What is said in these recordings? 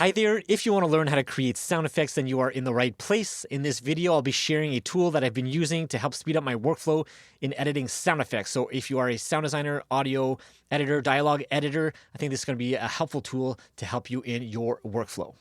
Hi there. If you want to learn how to create sound effects, then you are in the right place. In this video, I'll be sharing a tool that I've been using to help speed up my workflow in editing sound effects. So if you are a sound designer, audio editor, dialogue editor, I think this is going to be a helpful tool to help you in your workflow.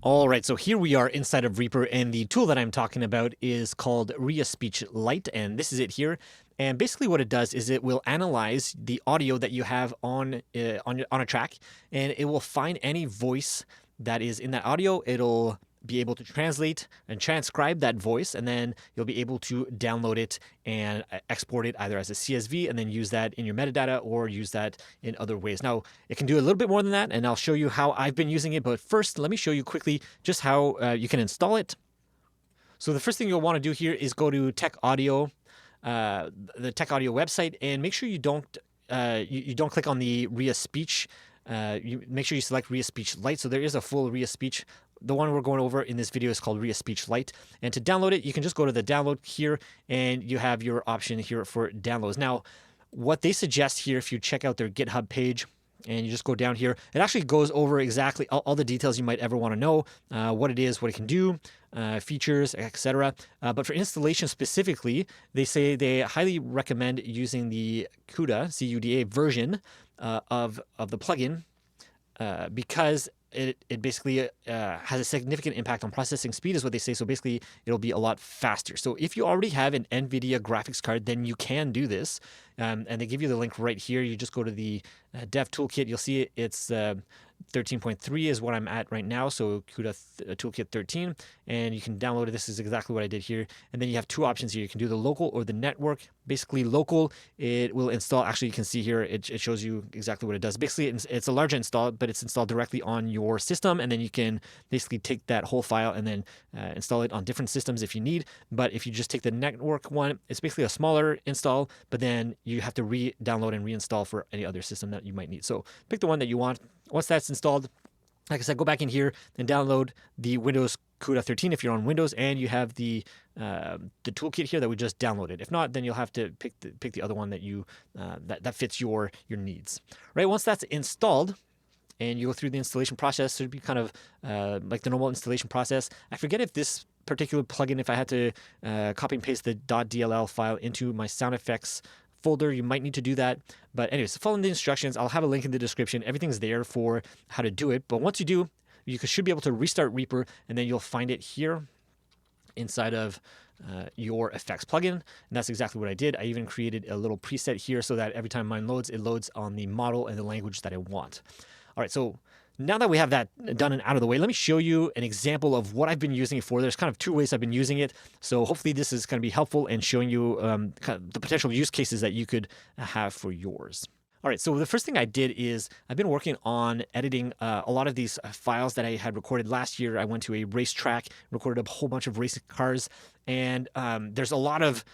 All right, so here we are inside of Reaper, and the tool that I'm talking about is called Reaspeech Lite, and this is it here. And basically what it does is it will analyze the audio that you have on a track, and it will find any voice that is in that audio. It'll be able to translate and transcribe that voice, and then you'll be able to download it and export it either as a CSV and then use that in your metadata or use that in other ways. Now, it can do a little bit more than that, and I'll show you how I've been using it. But first, let me show you quickly just how you can install it. So the first thing you'll want to do here is go to Tech Audio, the Tech Audio website, and make sure you don't click on the Reaspeech. You make sure you select Reaspeech Lite. So there is a full Reaspeech. The one we're going over in this video is called Reaspeech Lite. And to download it, you can just go to the download here, and you have your option here for downloads. Now, what they suggest here, if you check out their GitHub page, and you just go down here, it actually goes over exactly all the details you might ever want to know, what it is, what it can do, features, etc. But for installation specifically, they say they highly recommend using the CUDA, C-U-D-A version of the plugin because it basically has a significant impact on processing speed, is what they say. So basically, it'll be a lot faster. So if you already have an NVIDIA graphics card, then you can do this. And they give you the link right here. You just go to the Dev Toolkit. You'll see it's 13.3 is what I'm at right now. So CUDA Toolkit 13. And you can download it. This is exactly what I did here. And then you have two options here. You can do the local or the network. Basically, local, it will install. Actually, you can see here, it shows you exactly what it does. Basically, it's a larger install, but it's installed directly on your system. And then you can basically take that whole file and then install it on different systems if you need. But if you just take the network one, it's basically a smaller install, but then you have to re-download and reinstall for any other system that you might need. So pick the one that you want. Once that's installed, like I said, go back in here and download the Windows CUDA 13 if you're on Windows, and you have the toolkit here that we just downloaded. If not, then you'll have to pick the other one that you that fits your needs. Right? Once that's installed, and you go through the installation process, so it'd be kind of like the normal installation process. I forget if this particular plugin, if I had to copy and paste the .dll file into my sound effects folder, you might need to do that. But anyways, following the instructions, I'll have a link in the description. Everything's there for how to do it. But once you do, you should be able to restart Reaper, and then you'll find it here inside of your effects plugin. And that's exactly what I did. I even created a little preset here so that every time mine loads, it loads on the model and the language that I want. All right, so now that we have that done and out of the way, let me show you an example of what I've been using it for. There's kind of two ways I've been using it. So hopefully this is going to be helpful and showing you kind of the potential use cases that you could have for yours. All right, so the first thing I did is I've been working on editing a lot of these files that I had recorded last year. I went to a racetrack, recorded a whole bunch of race cars, and there's a lot of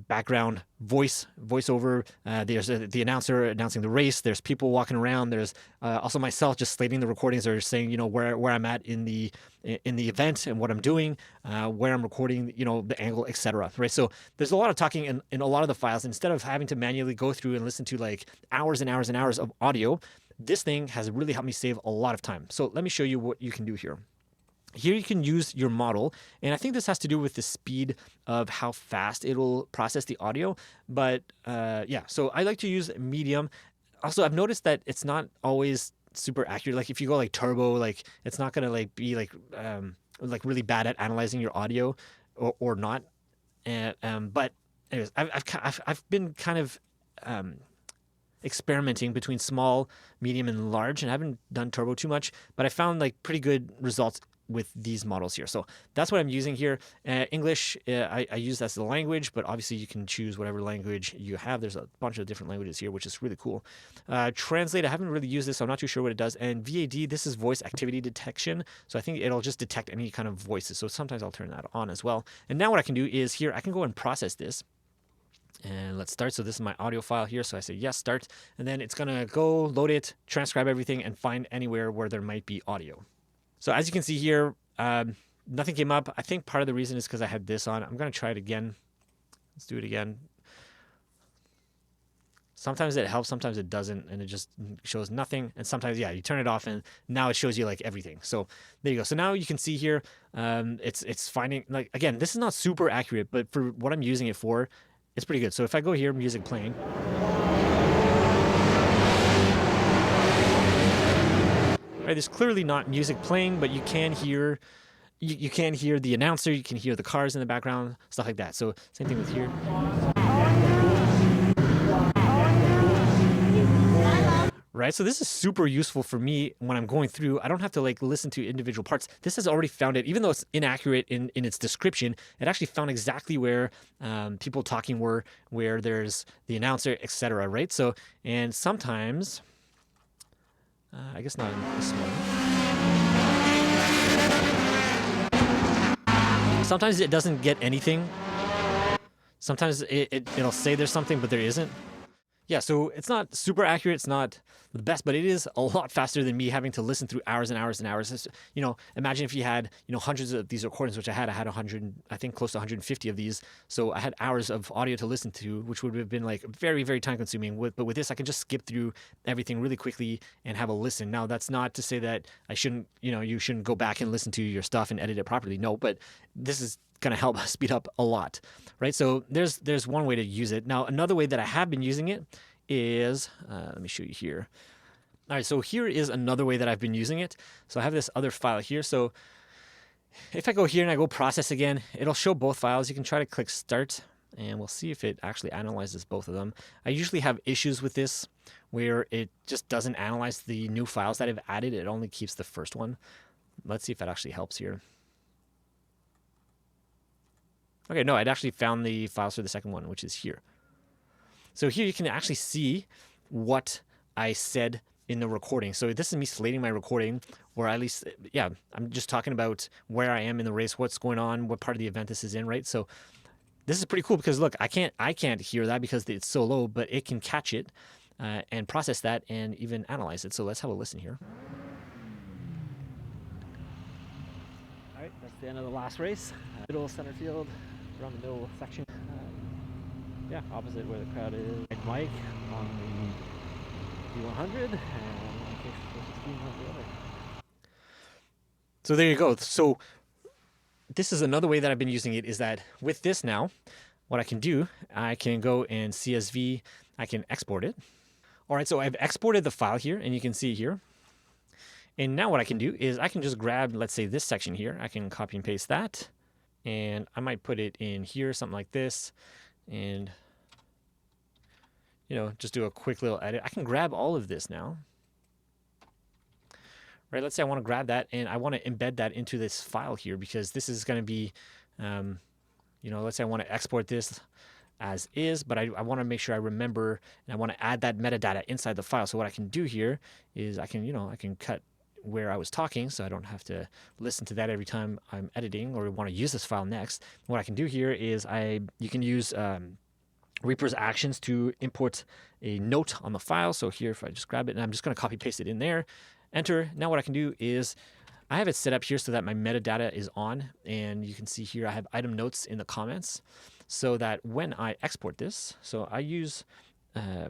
background voiceover. There's the announcer announcing the race. There's people walking around. There's also myself just slating the recordings, or saying, you know, where I'm at in the event and what I'm doing, where I'm recording, you know, the angle, etc. Right. So there's a lot of talking in a lot of the files. Instead of having to manually go through and listen to like hours and hours and hours of audio, this thing has really helped me save a lot of time. So let me show you what you can do here. Here you can use your model, and I think this has to do with the speed of how fast it'll process the audio. But yeah, so I like to use medium. Also, I've noticed that it's not always super accurate. Like if you go like turbo, like it's not gonna like be like really bad at analyzing your audio or not. And but anyways, I've been kind of experimenting between small, medium, and large, and I haven't done turbo too much, but I found like pretty good results with these models here. So that's what I'm using here. English, I use as the language, but obviously you can choose whatever language you have. There's a bunch of different languages here, which is really cool. Translate, I haven't really used this, so I'm not too sure what it does. And VAD, this is voice activity detection. So I think it'll just detect any kind of voices. So sometimes I'll turn that on as well. And now what I can do is here, I can go and process this. And let's start. So this is my audio file here. So I say yes, start. And then it's going to go load it, transcribe everything, and find anywhere where there might be audio. So as you can see here, nothing came up. I think part of the reason is because I had this on. I'm going to try it again. Let's do it again. Sometimes it helps, sometimes it doesn't, and it just shows nothing. And sometimes, yeah, you turn it off and now it shows you like everything. So there you go. So now you can see here, it's finding, like, again, this is not super accurate, but for what I'm using it for, it's pretty good. So if I go here, music playing. Right, there's clearly not music playing, but you can hear, you can hear the announcer, you can hear the cars in the background, stuff like that. So same thing with here. Right, so this is super useful for me when I'm going through. I don't have to like listen to individual parts. This has already found it, even though it's inaccurate in its description, it actually found exactly where people talking were, where there's the announcer, etc. Right, so, and sometimes, I guess not in this one. Sometimes it doesn't get anything. Sometimes it'll say there's something, but there isn't. Yeah, so it's not super accurate, it's not the best, but it is a lot faster than me having to listen through hours and hours and hours. It's, you know, imagine if you had, you know, hundreds of these recordings, which I had 100, I think close to 150 of these. So I had hours of audio to listen to, which would have been like very, very time consuming. But with this, I can just skip through everything really quickly and have a listen. Now, that's not to say that I shouldn't, you know, you shouldn't go back and listen to your stuff and edit it properly. No, but this is going to help speed up a lot, right? So there's one way to use it. Now, another way that I have been using it is, let me show you here. All right, so here is another way that I've been using it. So I have this other file here. So if I go here and I go process again, it'll show both files. You can try to click start and we'll see if it actually analyzes both of them. I usually have issues with this where it just doesn't analyze the new files that I've added. It only keeps the first one. Let's see if that actually helps here. Okay, no, I'd actually found the files for the second one, which is here. So here you can actually see what I said in the recording. So this is me slating my recording, or at least, yeah, I'm just talking about where I am in the race, what's going on, what part of the event this is in, right? So this is pretty cool because look, I can't hear that because it's so low, but it can catch it and process that and even analyze it. So let's have a listen here. All right, that's the end of the last race. Middle center field, around the middle section. Yeah, opposite where the crowd is. Mike on the D100 and so there you go. So this is another way that I've been using it, is that with this now, what I can do, I can go and CSV, I can export it. All right, so I've exported the file here and you can see here. And now what I can do is I can just grab, let's say this section here, I can copy and paste that. And I might put it in here, something like this. And, you know, just do a quick little edit. I can grab all of this now. Right, let's say I want to grab that and I want to embed that into this file here because this is going to be, you know, let's say I want to export this as is, but I want to make sure I remember and I want to add that metadata inside the file. So what I can do here is I can, you know, I can cut where I was talking so I don't have to listen to that every time I'm editing or want to use this file next. What I can do here is you can use Reaper's actions to import a note on the file. So here, if I just grab it and I'm just going to copy paste it in there, enter. Now what I can do is I have it set up here so that my metadata is on, and you can see here I have item notes in the comments so that when I export this, so I use, I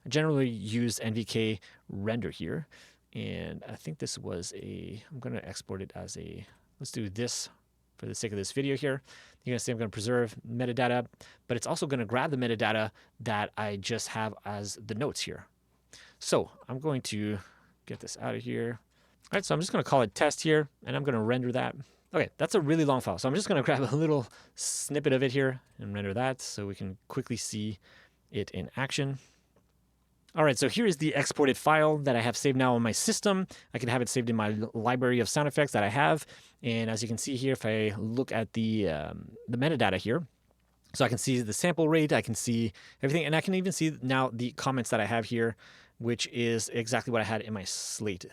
generally use NVK render here, and I think this was I'm going to export it as let's do this for the sake of this video here. You're going to see I'm going to preserve metadata, but it's also going to grab the metadata that I just have as the notes here. So I'm going to get this out of here. All right, so I'm just going to call it test here, and I'm going to render that. Okay, that's a really long file, so I'm just going to grab a little snippet of it here and render that so we can quickly see it in action. All right, so here is the exported file that I have saved now on my system. I can have it saved in my library of sound effects that I have. And as you can see here, if I look at the metadata here, so I can see the sample rate, I can see everything, and I can even see now the comments that I have here, which is exactly what I had in my slate,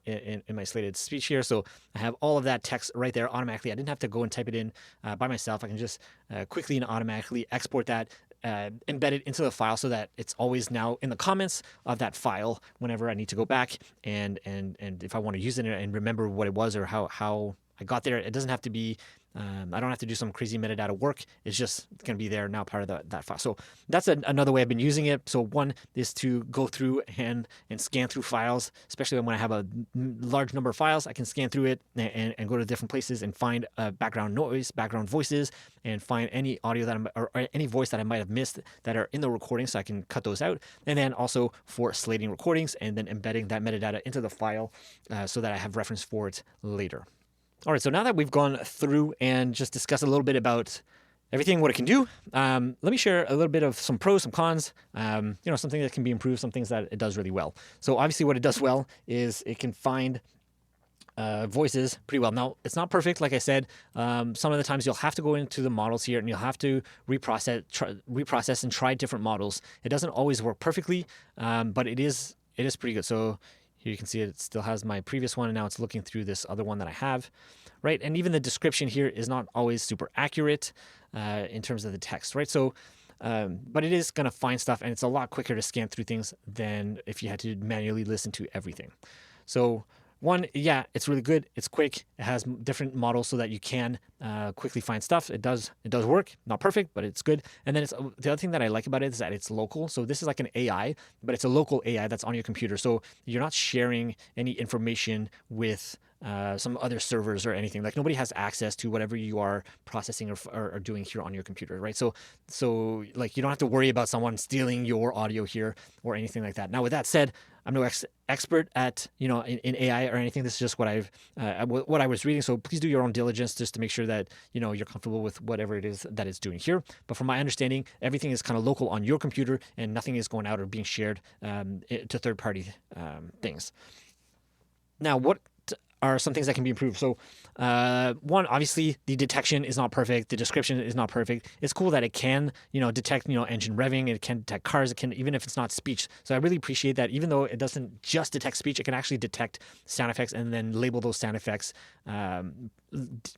in my slated speech here. So I have all of that text right there automatically. I didn't have to go and type it in by myself. I can just quickly and automatically export that, embed it into the file so that it's always now in the comments of that file whenever I need to go back and if I want to use it and remember what it was or how I got there. It doesn't have to be I don't have to do some crazy metadata work. It's just going to be there now, part of that file. So that's another way I've been using it. So one is to go through and scan through files, especially when I have a large number of files. I can scan through it and go to different places and find background noise, background voices, and find any audio that or any voice that I might have missed that are in the recording, so I can cut those out. And then also for slating recordings and then embedding that metadata into the file so that I have reference for it later. All right, so now that we've gone through and just discussed a little bit about everything, what it can do, let me share a little bit of some pros, some cons, something that can be improved, some things that it does really well. So obviously what it does well is it can find voices pretty well. Now, it's not perfect, like I said. Some of the times you'll have to go into the models here and you'll have to reprocess and try different models. It doesn't always work perfectly, but it is pretty good. So here you can see it still has my previous one, and now it's looking through this other one that I have, right? And even the description here is not always super accurate in terms of the text, right? So, but it is going to find stuff, and it's a lot quicker to scan through things than if you had to manually listen to everything. So one, yeah, it's really good. It's quick. It has different models so that you can quickly find stuff. It does work. Not perfect, but it's good. And then the other thing that I like about it is that it's local. So this is like an AI, but it's a local AI that's on your computer. So you're not sharing any information with some other servers or anything. Like nobody has access to whatever you are processing or doing here on your computer, right? So like you don't have to worry about someone stealing your audio here or anything like that. Now, with that said, I'm no expert at in AI or anything. This is just what I was reading. So please do your own diligence just to make sure that you're comfortable with whatever it is that it's doing here. But from my understanding, everything is kind of local on your computer, and nothing is going out or being shared to third-party things. Now, what are some things that can be improved? So one, obviously the detection is not perfect. The description is not perfect. It's cool that it can, detect, engine revving. It can detect cars. It can, even if it's not speech. So I really appreciate that. Even though it doesn't just detect speech, it can actually detect sound effects and then label those sound effects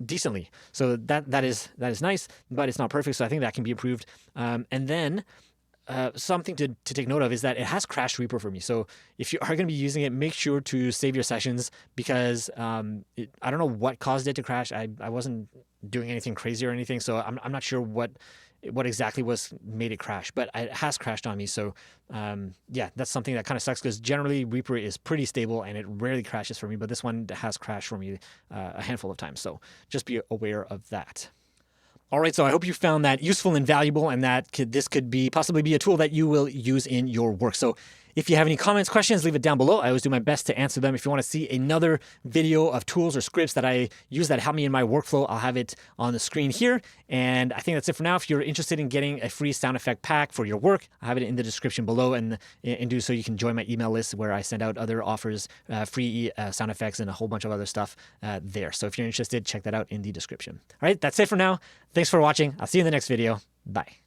decently. So that is nice, but it's not perfect. So I think that can be improved. And then something to take note of is that it has Crash Reaper for me. So if you are going to be using it, make sure to save your sessions, because I don't know what caused it to crash. I wasn't doing anything crazy or anything, so I'm not sure what exactly made it crash, but it has crashed on me. So yeah, that's something that kind of sucks, because generally Reaper is pretty stable and it rarely crashes for me, but this one has crashed for me a handful of times. So just be aware of that. All right, so I hope you found that useful and valuable, and that this could possibly be a tool that you will use in your work. So if you have any comments, questions, leave it down below. I always do my best to answer them. If you want to see another video of tools or scripts that I use that help me in my workflow, I'll have it on the screen here. And I think that's it for now. If you're interested in getting a free sound effect pack for your work, I have it in the description below, and do so you can join my email list where I send out other offers, free sound effects, and a whole bunch of other stuff there. So if you're interested, check that out in the description. All right, that's it for now. Thanks for watching. I'll see you in the next video. Bye.